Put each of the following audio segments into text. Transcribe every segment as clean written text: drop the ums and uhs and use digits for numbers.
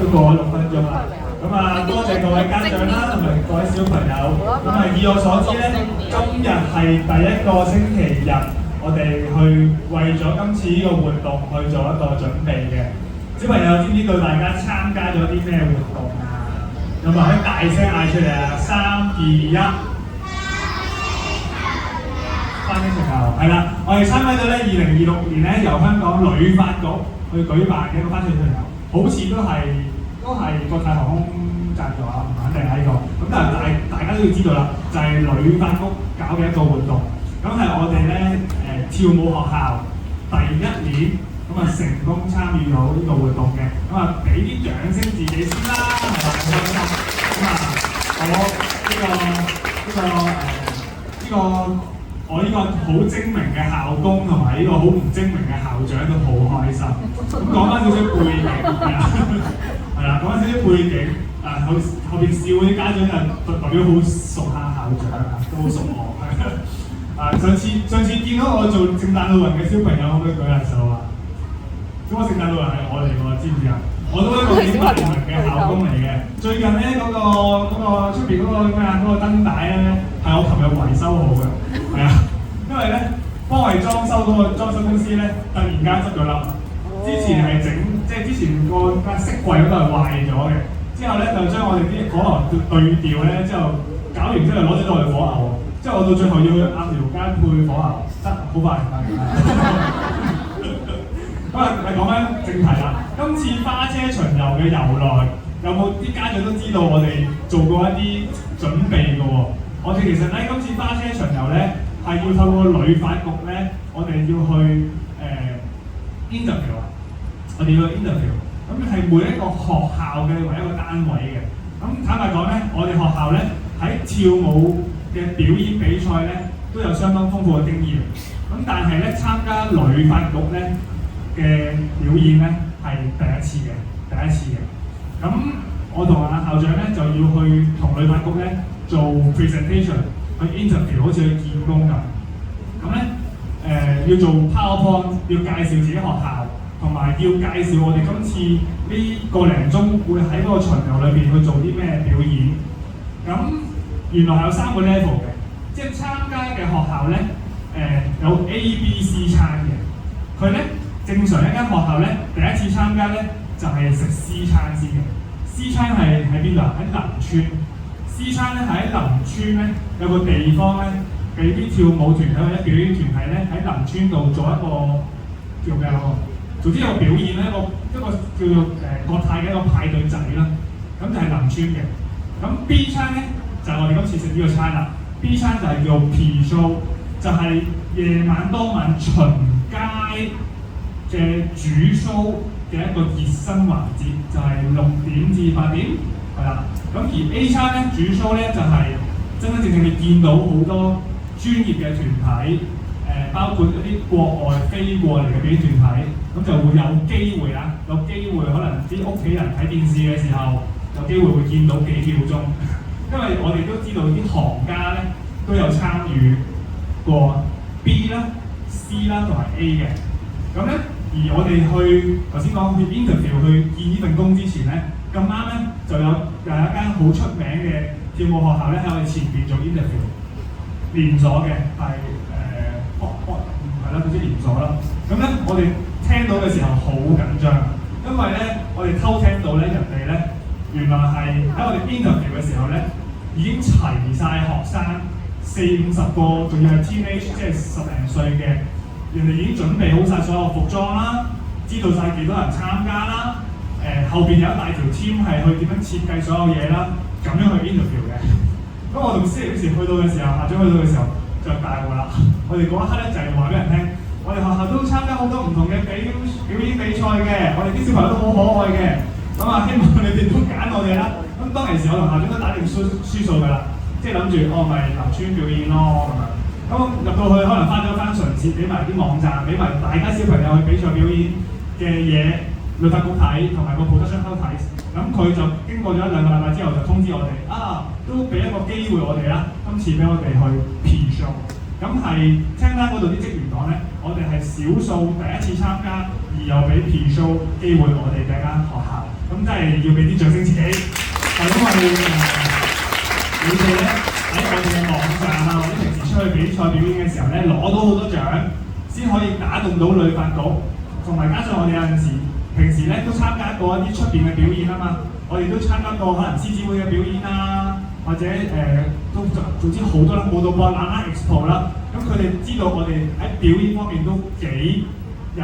都過咗6分鐘啦。咁啊，多謝各位家長啦，同埋各位小朋友。咁啊，以我所知咧，今日係第一個星期日，我哋去為咗今次呢個活動去做一個準備嘅。小朋友知唔知道大家參加咗啲咩活動啊？有冇可以大聲嗌出嚟啊？3、2、1。翻啲成效係啦，我哋參加咗咧2026年咧由香港旅發局去舉辦嘅一個翻水團遊，好似都係國泰航空贊助啊，唔肯定係呢個。咁但係大家都要知道啦，就係旅發局搞嘅一個活動。咁係我哋咧跳舞學校第1年咁啊成功參與到呢個活動嘅。咁啊俾啲掌聲自己先啦，係咪好開心？咁啊我呢個好精明嘅校工同埋呢個好唔精明嘅校長都好開心。咁講翻少少背景係啦，講翻少少背景後邊笑嗰啲家長就代表好熟下校長啊，都好熟我。上次見到我做聖誕老人嘅小朋友，可唔可以舉下手啊？咁我聖誕老人係我嚟喎，知唔知啊？我都係一個幾大名嘅校工嚟嘅。最近咧嗰個出邊嗰個咩啊？嗰個燈帶咧係我琴日維修好嘅，係啊，因為咧幫我哋裝修嗰個裝修公司咧突然間執咗笠，之前係即係之前個飾櫃嗰度係壞咗嘅，之後咧就將我哋啲火牛對調咧，之後搞完之後攞咗落去火牛，之後我到最後要去鴨寮街配火牛，得好快唔得？咁啊，講翻正題啦。今次花車巡遊嘅由來，有冇啲家長都知道我哋做過一啲準備嘅喎？我哋其實咧今次花車巡遊咧係要透過旅發局咧，我哋要去interview 啊，我哋要去 interview。咁係每一個學校嘅為一個單位嘅。咁坦白講咧，我哋學校咧喺跳舞嘅表演比賽咧都有相當豐富嘅經驗。咁但係咧參加旅發局咧嘅表演咧係第一次嘅。咁我同阿校長咧就要去同旅發局咧做 presentation， 去 interview， 好似去見工咁。咁咧要做 PowerPoint， 要介紹自己學校，同埋要介紹我哋今次呢個零鐘會喺嗰個巡遊裏邊去做啲咩表演。咁原來係有3個 level 嘅，即係參加嘅學校咧有 A、B、C 餐嘅。佢咧正常一間學校咧第一次參加咧就係食 C 餐先嘅。C 餐係喺邊度啊？喺林村。C 餐咧係喺林村咧有個地方咧，俾啲跳舞團體或者表演團體咧喺林村度做一個叫咩啊？總之有個表演咧，一個叫做國泰嘅一個派對仔啦。咁就係林村嘅。咁 B 餐咧就係我哋今次食呢個餐啦。B 餐就係叫 P-show， 就係夜晚當晚巡街嘅主 show 嘅一個熱身環節，就係6點至8點，係啦。咁而 A 餐咧主 show 咧就係真真正正你見到好多專業嘅團體，包括一啲國外飛過嚟嘅表演團體，咁就會有機會可能啲屋企人睇電視嘅時候，有機會見到幾秒鐘，因為我哋都知道啲行家咧都有參與過 B 啦、C 啦同埋 A 嘅，咁咧。而我哋去頭先講去 interview 去見呢份工之前咧，咁啱咧就有一間好出名嘅跳舞學校咧喺我哋前邊做 interview， 連鎖嘅係係啦，總之連鎖啦。咁咧我哋聽到嘅時候好緊張，因為咧我哋偷聽到咧人哋咧原來係喺我哋 interview 嘅時候咧已經齊晒學生40-50個，仲要係 teenage 即係10零歲嘅。人哋已經準備好晒所有服裝啦，知道晒幾多人參加啦，後邊有一大條 team 係去點樣設計所有嘢啦，咁樣去 interview 嘅。咁我同司理時去到嘅時候，校長去到嘅時候就大鑊啦。我哋嗰一刻咧就係話俾人聽，我哋學校都參加好多唔同嘅表演比賽嘅，我哋啲小朋友都好可愛嘅。咁啊，希望你哋都揀我哋啦。咁當其時我同校長都打定輸數㗎啦，即係諗住咪林村表演咯咁樣。咁入到去可能翻咗番唇舌，俾埋啲網站，俾埋大家小朋友去比賽表演嘅嘢，旅發局睇同埋個 production house睇。咁佢就經過咗1-2個禮拜之後就通知我哋，都俾一個機會我哋啦，今次俾我哋去 P-show。咁係聽翻嗰度啲職員講咧，我哋係少數第一次參加而又俾 P-show 機會我哋嘅間學校。咁真係要俾啲掌聲自己，係因為你哋咧喺我哋嘅網上啊，或者平時出去比賽表演嘅時候咧，攞到好多獎，先可以打動到旅發局，同埋加上我哋有陣時平時咧都參加過一啲出邊嘅表演啊嘛，我哋都參加過可能獅子會嘅表演啊，或者都總之好多啦，舞蹈博覽啦、Expo 啦，咁佢哋知道我哋喺表演方面都幾有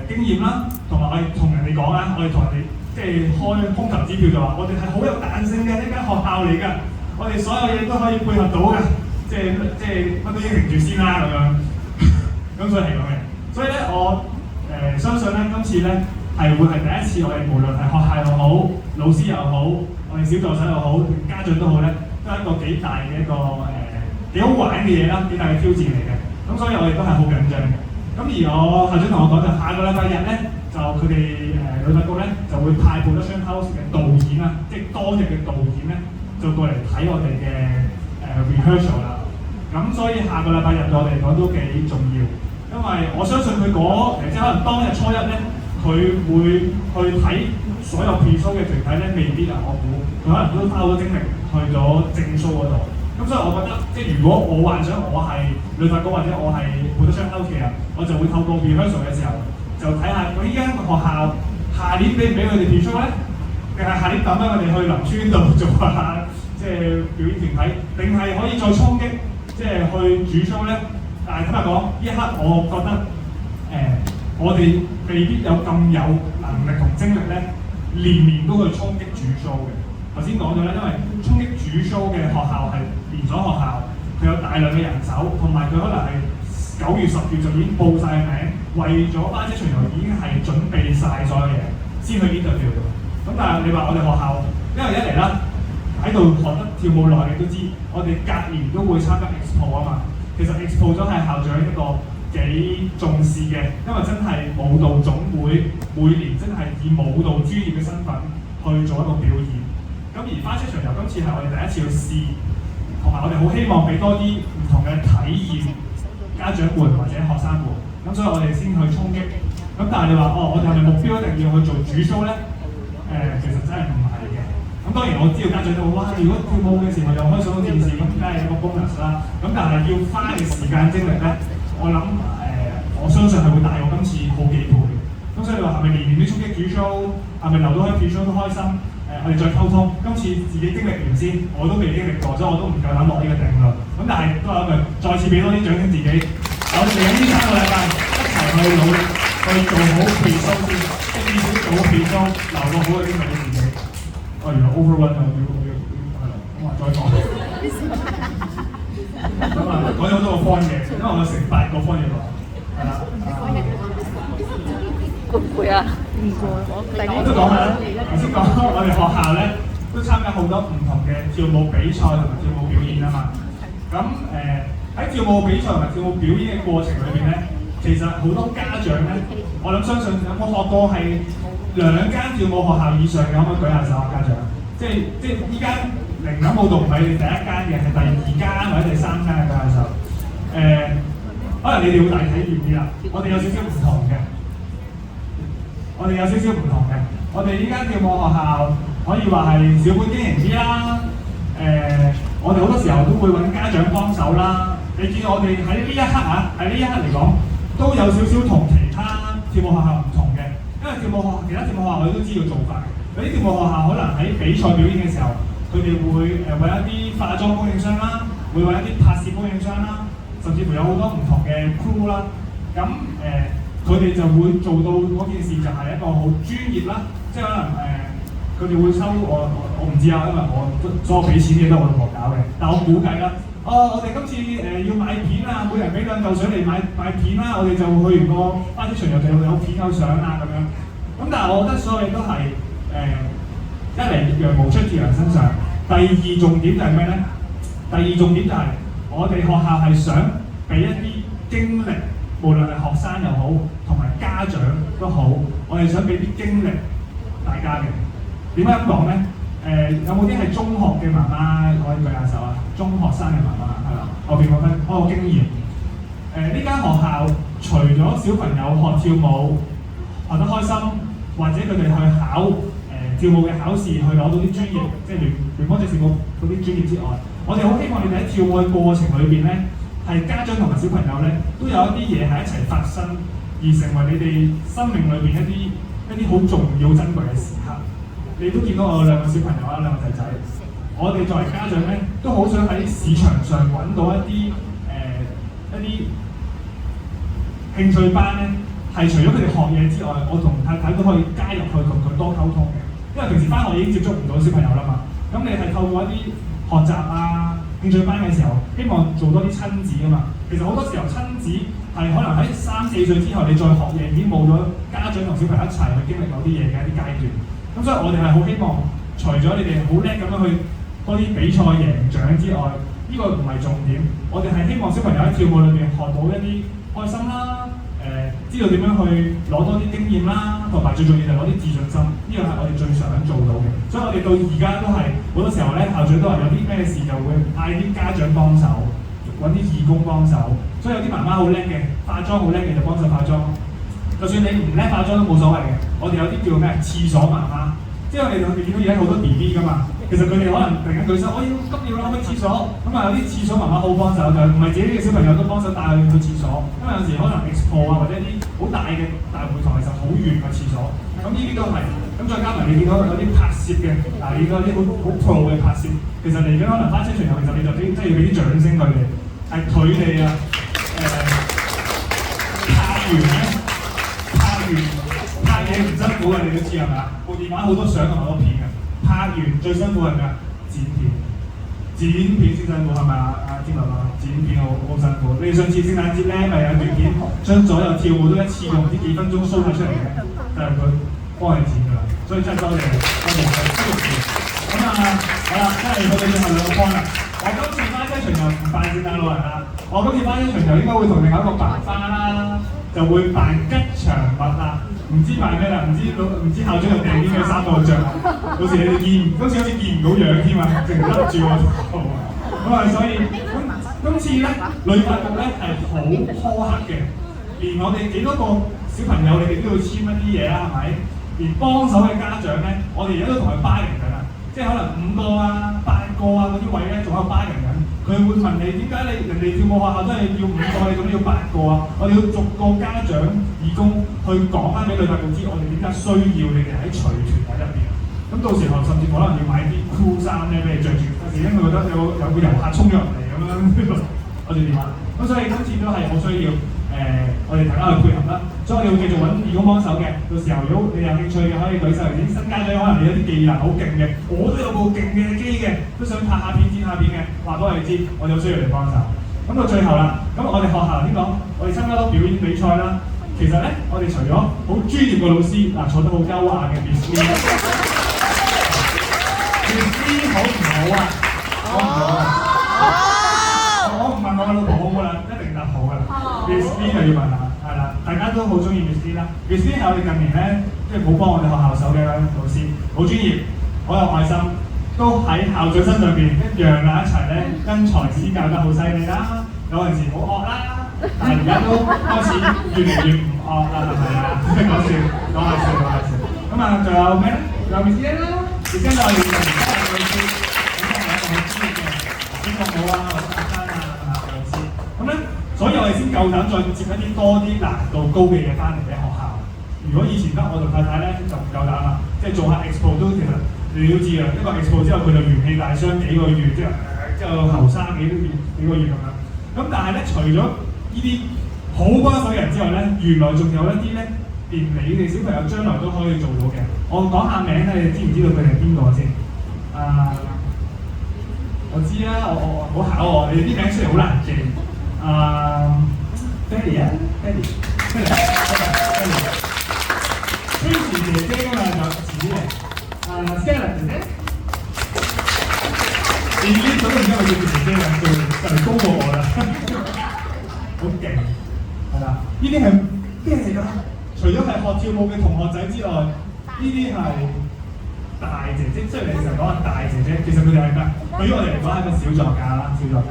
經驗啦，同埋我哋同人哋講啦，我哋同人哋即係開空頭支票就話，我哋係好有彈性嘅一間學校嚟㗎，我哋所有嘢都可以配合到嘅，即係乜都應承住先啦咁樣，咁所以係咁嘅，所以咧我相信咧今次咧係會係第一次我哋無論係學校又好，老師又好，我哋小助手又好，家長都好咧，都係一個幾大嘅一個幾好玩嘅嘢啦，幾大嘅挑戰嚟嘅，咁所以我哋都係好緊張嘅。咁而我校長同我講就下個禮拜日咧，就佢哋旅發局咧就會派 production house 嘅導演啦，即係當日嘅導演咧，就過嚟睇我哋嘅rehearsal 啦。咁所以下個禮拜日對我哋嚟講都幾重要，因為我相信佢即係可能當日初一咧，佢會去睇所有 pre-show 嘅團體咧，未必啊，我估佢可能都花好多精力去咗正 show 嗰度。咁所以我覺得，即係如果我幻想我係旅發局或者我係 production house 嘅人，我就會透過 rehearsal 嘅時候，就睇下我依間學校下年俾唔俾佢哋 pre-show 咧，定係下年等翻佢哋去林村度做下即係表演團體，定係可以再衝擊，即係去主 show 咧？但係坦白講，呢一刻我覺得我哋未必有咁有能力同精力咧，年年都去衝擊主 show 嘅。頭先講咗咧，因為衝擊主 show 嘅學校係連鎖學校，佢有大量嘅人手，同埋佢可能係9月、10月就已經報晒名，為咗花車巡遊已經係準備晒所有嘢，先去 interview 嘅。咁但係你話我哋學校，因為一嚟啦，喺度學得跳舞耐，你都知，我哋隔年都會參加 Expo 啊嘛。其實 Expo 咗係校長一個幾重視嘅，因為真係舞蹈總會每年真係以舞蹈專業嘅身份去做一個表演。咁而花車巡遊今次係我哋第一次去試，同埋我哋好希望俾多啲唔同嘅體驗家長們或者學生們，咁所以我哋先去衝擊。咁但係你話我哋係咪目標一定要去做主 show 咧？其實真係唔係嘅。咁當然我知道家長都話，哇！如果跳舞嘅時候又可以上到電視，咁梗係一個 bonus 啦。咁但係要花嘅時間精力咧，我諗我相信係會大過今次好幾倍。咁所以你話係咪年年都衝擊主 show？係咪留到喺主 show 都開心？我哋再溝通。今次自己經歷完先，我都未經歷過，所以我都唔夠膽落呢個定論。咁但係都有一句，再次俾多啲獎勵自己。我哋嚟緊呢3個禮拜一齊去努力，去做好 pre-show 先，即係至少做好 pre-show，留個好嘅經歷俾自己。原來 overrun 又要係啦，咁再講。咁講咗好多個 point 嘅，因為我成8個 point 嘢落，係啦。攰唔攰啊？唔攰，我都講下啦。頭先講我哋學校咧都參加好多唔同嘅跳舞比賽同埋跳舞表演啊嘛。咁喺跳舞比賽同埋跳舞表演嘅過程裏邊咧，其實好多家長咧，我諗相信有冇學過係2間跳舞學校以上嘅，可唔可以舉下手啊？家長，即係依間靈感舞蹈唔係第1間嘅，係第2間或者第3間嘅，舉下手。可能你哋會大體驗啲啦，我哋有少少唔同嘅。我哋呢間跳舞學校可以話係小本經營啲啦。我哋好多時候都會揾家長幫手啦。你見我哋喺呢一刻喺呢一刻嚟講，都有少少同其他跳舞學校唔同嘅。因為其他跳舞學校佢都知道做法嘅。有啲跳舞學校可能喺比賽表演嘅時候，佢哋會揾一啲化妝供應商啦，會揾一啲拍攝供應商啦，甚至乎有好多唔同嘅 crew 啦。咁佢哋就會做到嗰件事就係一個好專業啦，即係可能佢哋會收我唔知啊，因為我所有俾錢嘅都係我老婆搞嘅，但我估計啦，我哋今次要買片啊，每人俾2嚿水嚟買片啦，我哋就去完個花車巡遊就有片有相啊咁樣。咁但係我覺得所有嘢都係一嚟羊毛出自羊身上，第二重點就係咩咧？第二重點就係我哋學校係想俾一啲經歷。無論係學生又好，同埋家長都好，我哋想俾啲經歷大家嘅。點解咁講咧？有冇啲係中學嘅媽媽可以舉下手啊？中學生嘅媽媽係啦，後邊講緊我個經驗。呢間學校除咗小朋友學跳舞學得開心，或者佢哋去考跳舞嘅考試去攞到啲專業，即係聯邦爵士舞嗰啲專業之外，我哋好希望你哋喺跳舞嘅過程裏邊咧，係家長同埋小朋友咧都有一啲嘢係一齊發生，而成為你哋生命裏邊一啲好重要珍貴嘅時刻。你都見到我兩個小朋友啦，兩個仔仔，我哋作為家長咧都好想喺市場上揾到一啲興趣班咧，係除咗佢哋學嘢之外，我同太太都可以加入去同佢多溝通嘅。因為平時翻學已經接觸唔到小朋友啦嘛，咁你係透過一啲學習啊、興趣班嘅時候，希望做多啲親子啊嘛。其實好多時候親子係可能喺3、4歲之後，你再學嘢已經冇咗家長同小朋友一齊去經歷某啲嘢嘅一啲階段。咁所以我哋係好希望，除咗你哋好叻咁樣去多啲比賽贏獎之外，呢個唔係重點。我哋係希望小朋友喺跳舞裏邊學到一啲開心啦。知道點樣去攞多啲經驗啦，同埋最重要就係攞啲自信心，呢個係我哋最想做到嘅。所以我哋到而家都係好多時候咧，校長都係有啲咩事就會嗌啲家長幫手，揾啲義工幫手。所以有啲媽媽好叻嘅，化妝好叻嘅就幫手化妝。就算你唔叻化妝都冇所謂嘅。我哋有啲叫咩廁所媽媽，即係我哋見到而家好多 BB 噶嘛。其實佢哋可能突然間舉手，我要急尿啦，去廁所。咁啊有啲廁所媽媽好幫手，就唔係自己嘅小朋友都幫手帶佢去廁所。因為有時可能 expo 啊或者啲好大嘅大會堂其實好遠嘅廁所。咁呢啲都係。咁再加埋你見到有啲拍攝嘅，嗱你嗰啲好 pro 嘅拍攝，其實嚟緊可能花車巡遊，其實你就真係要俾啲掌聲佢哋，係佢哋啊拍嘢唔辛苦嘅，你都知係咪啊？部電話好多相同好多片嘅。拍完最辛苦係咩啊？剪片先辛苦係咪啊？阿天樂啊，剪片好辛苦。你上次聖誕節咧咪有段片將左右跳舞都一次過唔知幾分鐘 show 晒出嚟嘅，就係佢幫你剪㗎啦。所以真係多謝係超容易。咁啊好啦，真係去到最後2個 point 啦。我今次花車巡遊唔扮聖誕老人啦，我今次花車巡遊應該會同另外一個爸爸啦，就會扮吉祥物啦。唔知扮咩啦，唔知校長又訂啲咩衫俾我着，到時你哋今次好似見唔到樣添啊，淨係笠住我頭啊，咁啊所以今次咧旅發局咧係好苛刻嘅，連我哋幾多個小朋友你哋都要簽一啲嘢啦，係咪？連幫手嘅家長咧，我哋而家都同佢 bargain 緊啦，即係可能5個啊、8個啊嗰啲位咧，仲喺度 bargain 緊。佢會問你點解人哋跳舞學校都係要5個，你做咩要8個啊？我哋要逐個家長義工去講翻俾旅發局知，我哋點解需要你哋喺隨團喺入邊。咁到時候甚至可能要買啲 cool 衫咧俾你着住，有時因為覺得有個遊客衝咗入嚟咁樣，我哋點啊？咁所以今次都係好需要我哋大家去配合啦。所以我哋會繼續揾義工幫手嘅。到時候如果你有興趣嘅，可以舉手嚟。啲新家長可能你有啲技能好勁嘅，我都有部勁嘅機嘅，都想拍下片、剪下片嘅，話俾我哋知，我就需要你幫手。咁到最後啦，咁我哋學校頭先講，我哋參加到表演比賽啦。其實咧，我哋除咗好專業嘅老師，坐得好優雅嘅 Miss Lee，Miss Lee 好唔好啊？好唔好啊？我唔問我老婆好唔好啦，一定答好噶啦。Miss Lee 就要問下，係啦，大家都好中意 Miss Lee 啦。Miss Lee 係我哋近年咧，即係好幫我哋學校手嘅老師，好專業，好有愛心，都喺校長身上邊一樣啦，一齊咧跟才子教得好犀利啦。有陣時好惡啦，但係而家都開始越嚟越唔惡啦，係咪啊？講笑。咁啊，仲有咩咧？仲有 Miss Lee 啦，Miss Lee 就係近年嘅老師，咁係一個好專業嘅英國舞啊，或者學生啊，老師。咁咧，所以我哋先夠膽再接一啲多啲難度高嘅嘢翻嚟俾學校。如果以前得我同太太咧就唔夠膽啦，即係做下 expo 都其實你都知啊，一個 expo 之後佢就元氣大傷幾個月，之後後生幾個月咁樣。咁但係咧，除咗呢啲好幫手嘅人之外咧，原來仲有一啲咧，連你哋小朋友將來都可以做到嘅。我講下名咧，你知唔知道佢哋係邊個先？我知啦，我唔好考我，你哋啲名雖然好難記。Daddy 啊 ，Daddy。Tracy 姐姐㗎嘛，就遲啲嘅。Stella 姐姐。你呢組都唔知我叫姐姐啦，就嚟高過我啦，好勁，係啦。呢啲係咩嚟㗎？除咗係學跳舞嘅同學仔之外，呢啲係大姐姐。雖然你成日講係大姐姐，其實佢哋係咩？對於我哋嚟講係一個小作家啦，小作家。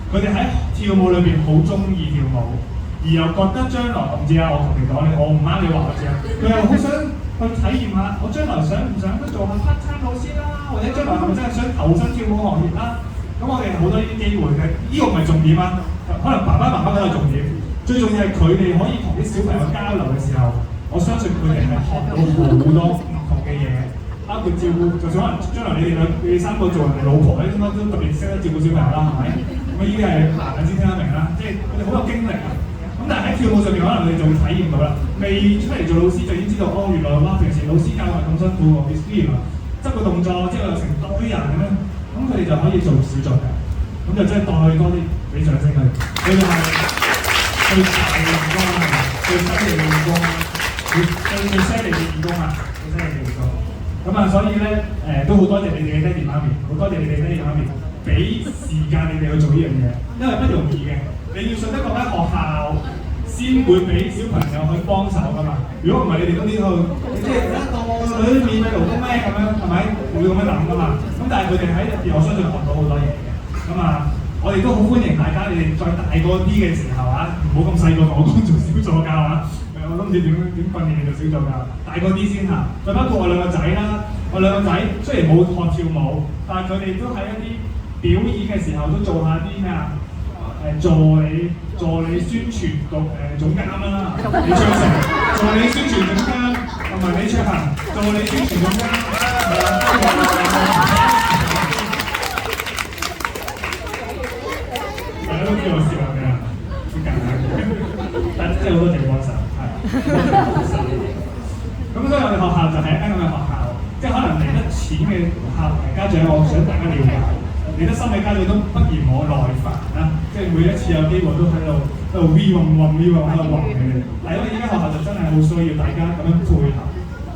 佢哋喺跳舞裏邊好中意跳舞，而又覺得將來我唔知啊，我同你講，我唔啱你話我知啊。佢又好想去體驗下，我將來想唔想都做下 part time 老師啦，或者將來係咪真係想投身跳舞行業啦？咁我哋好多呢啲機會嘅，呢個唔係重點啊，可能爸爸媽媽都係重點，最重要係佢哋可以同啲小朋友交流嘅時候，我相信佢哋係學到好多唔同嘅嘢，包括照顧，就算可能將來你哋三個做人哋老婆咧，應該都特別識得照顧小朋友啦，係咪？咁呢啲係男人先聽得明啦，即係佢哋好有經歷啊。咁但係喺跳舞上面，可能你就會體驗到啦，未出嚟做老師就已經知道，哦，原來哇，平時老師教係咁辛苦喎，原來執個動作之後又成堆人咁樣。咁佢哋就可以做小作嘅，咁就真係帶多啲俾掌聲佢哋。佢哋係最大嘅員工啊，最犀利嘅員工啊，最犀利嘅員工啊，最犀利嘅員工。咁啊，所以咧都好多謝你哋嘅爹哋媽咪，好多謝你哋爹哋媽咪俾時間你哋去做呢樣嘢，因為不容易嘅。你要信得過喺學校先會俾小朋友去幫手噶嘛。如果唔係，你哋嗰啲去，你即係當我個女免費勞工咩咁樣，係咪？會咁樣諗噶嘛？咁但係佢哋喺入邊，我相信學到好多嘢嘅。咁啊，我哋都好歡迎大家，你哋再大個啲嘅時候啊，唔好咁細個同我講做小助教啊。我都唔知點訓練你做小助教，大個啲先嚇。再包括我兩個仔啦，我兩個仔雖然冇學跳舞，但係佢哋都喺一啲表演嘅時候都做下啲咩啊？助理宣傳局總監啦，李卓成助理宣傳總監，同埋李卓恒助理宣傳總監，係啦，大家都知我笑嘅，好簡單嘅，但真係好多謝幫手，係。咁所以我哋學校就係一間咁嘅學校，即係可能嚟得淺嘅家長，我想大家了解。嚟得深嘅家長都不嫌我耐煩啦，即係每一次有機會都喺度V 運喺度暈你哋。但係因為依間學校就真係好需要大家咁樣配合，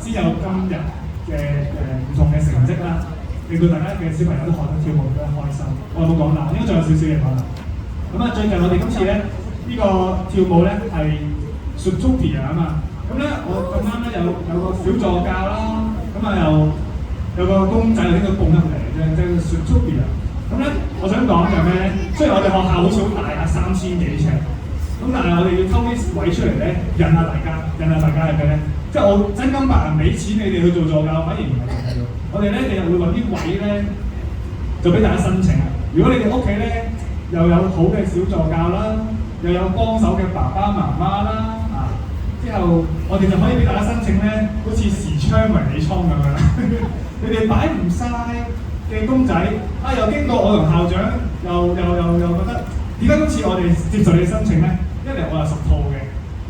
先有今日嘅唔同嘅成績啦，令到大家嘅小朋友都學得跳舞都開心。我有冇講啦？應該仲有少少嘢講啦。咁啊，最近我哋今次咧呢個跳舞咧係 Zootopia 啊嘛。咁咧我咁啱咧有個小助教啦，咁啊有個公仔呢個蹦入嚟嘅，即係 Zootopia。咁咧，我想講就係咩咧？雖然我哋學校好似好大啊，3000幾尺，咁但係我哋要溝啲位出嚟咧，引下大家係咩咧？即係我真金白銀俾錢你哋去做助教，反而唔係重要。我哋咧，你又會揾啲位咧，就俾大家申請。如果你哋屋企咧又有好嘅小助教啦，又有幫手嘅爸爸媽媽啦，之後我哋就可以俾大家申請咧，好似時昌迷你倉咁樣。你哋擺唔晒嘅公仔啊，又經過我同校長，又覺得點解今次我哋接受你申請咧？一嚟我有10套嘅，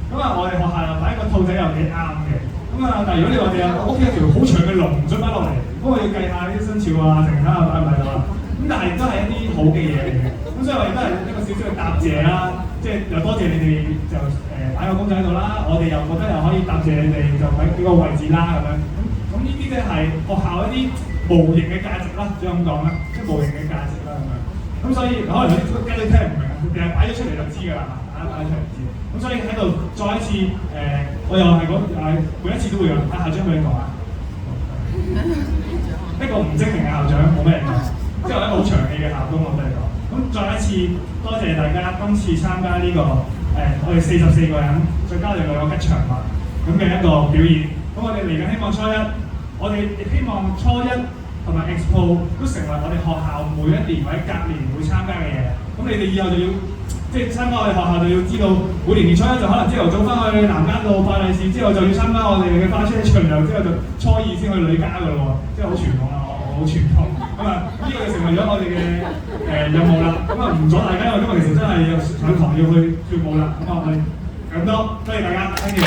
咁啊我哋學校又擺一個兔仔又幾啱嘅，咁啊但係如果你話你有屋企一條好長嘅龍想擺落嚟，咁我要計下啲生肖啊，成日擺唔擺到啊？咁但係都係一啲好嘅嘢嚟嘅，咁所以我哋都係一個少少嘅答謝啦，即係又多謝你哋就擺個公仔喺度啦，我哋又覺得又可以答謝你哋就喺幾個位置啦咁樣，咁呢啲咧係學校一啲無形嘅價值啦，只可以咁講啦，即係無形嘅價值啦咁樣。咁所以可能有啲家長聽唔明啊，其實擺咗出嚟就知㗎啦，擺咗出嚟就知。咁所以喺度再一次我又係每一次都會有校長俾你講啊，一個唔精明嘅校長冇咩講，之後一個好長氣嘅校工我都係講。咁再一次多謝大家今次參加呢個我哋44個人，再加兩個吉祥物咁嘅一個表演。咁我哋嚟緊希望初一。我哋亦希望初一同埋 Expo 都成為我哋學校每一年或者隔年會參加嘅嘢。咁你哋以後就要即係參加我哋學校就要知道，每年初一就可能朝頭早翻去南間道派利是，之後就要參加我哋嘅花車巡遊，之後就初二先去女家㗎咯喎，即係好傳統啊，好傳統。咁啊，呢個就成為咗我哋嘅任務啦。咁啊唔阻大家，因為今日其實真係要上堂要去跳舞啦。咁啊我哋咁多，多謝大家，thank you。